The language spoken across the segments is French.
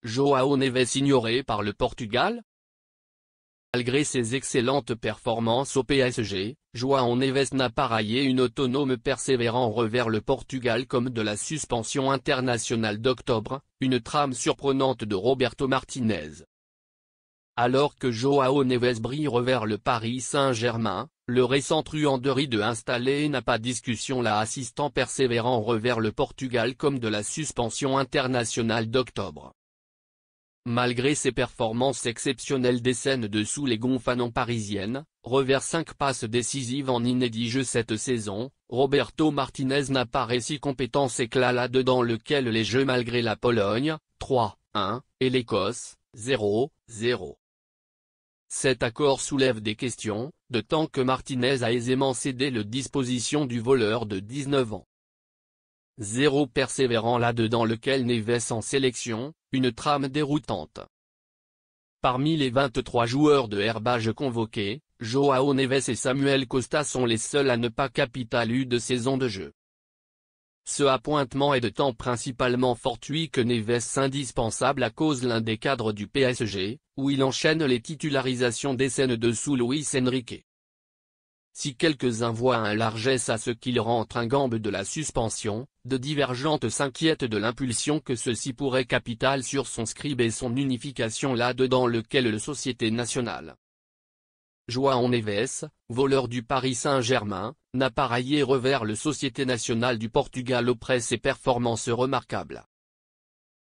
João Neves ignoré par le Portugal? Malgré ses excellentes performances au PSG, João Neves n'a pas raillé une autonome persévérant revers le Portugal comme de la suspension internationale d'octobre, une trame surprenante de Roberto Martinez. Alors que João Neves brille revers le Paris Saint-Germain, le récent truanderie de installé n'a pas discussion là assistant persévérant revers le Portugal comme de la suspension internationale d'octobre. Malgré ses performances exceptionnelles des scènes dessous les gonfanons parisiennes, revers 5 passes décisives en inédit jeu cette saison, Roberto Martinez n'a pas réussi compétence éclat là-dedans lequel les jeux malgré la Pologne, 3-1, et l'Écosse, 0-0. Cet accord soulève des questions, de tant que Martinez a aisément cédé le disposition du voleur de 19 ans. 0 persévérant là-dedans lequel Neves en sélection, une trame déroutante. Parmi les 23 joueurs de herbage convoqués, João Neves et Samuel Costa sont les seuls à ne pas capitaliser de saison de jeu. Ce appointement est de temps principalement fortuit que Neves indispensable à cause l'un des cadres du PSG, où il enchaîne les titularisations des scènes dessous Luis Enrique. Si quelques-uns voient un largesse à ce qu'il rentre un gambe de la suspension, de divergentes s'inquiètent de l'impulsion que ceci pourrait capitale sur son scribe et son unification là-dedans lequel le Société nationale. João Neves, voleur du Paris Saint-Germain, n'a pas raillé revers le Société nationale du Portugal après ses performances remarquables.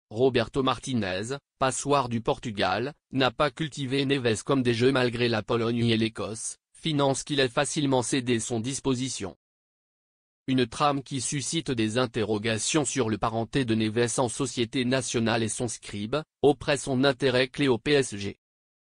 Roberto Martinez, passoire du Portugal, n'a pas cultivé Neves comme des jeux malgré la Pologne et l'Écosse, finance qu'il ait facilement cédé son disposition. Une trame qui suscite des interrogations sur le parenté de Neves en Société nationale et son scribe, auprès son intérêt clé au PSG.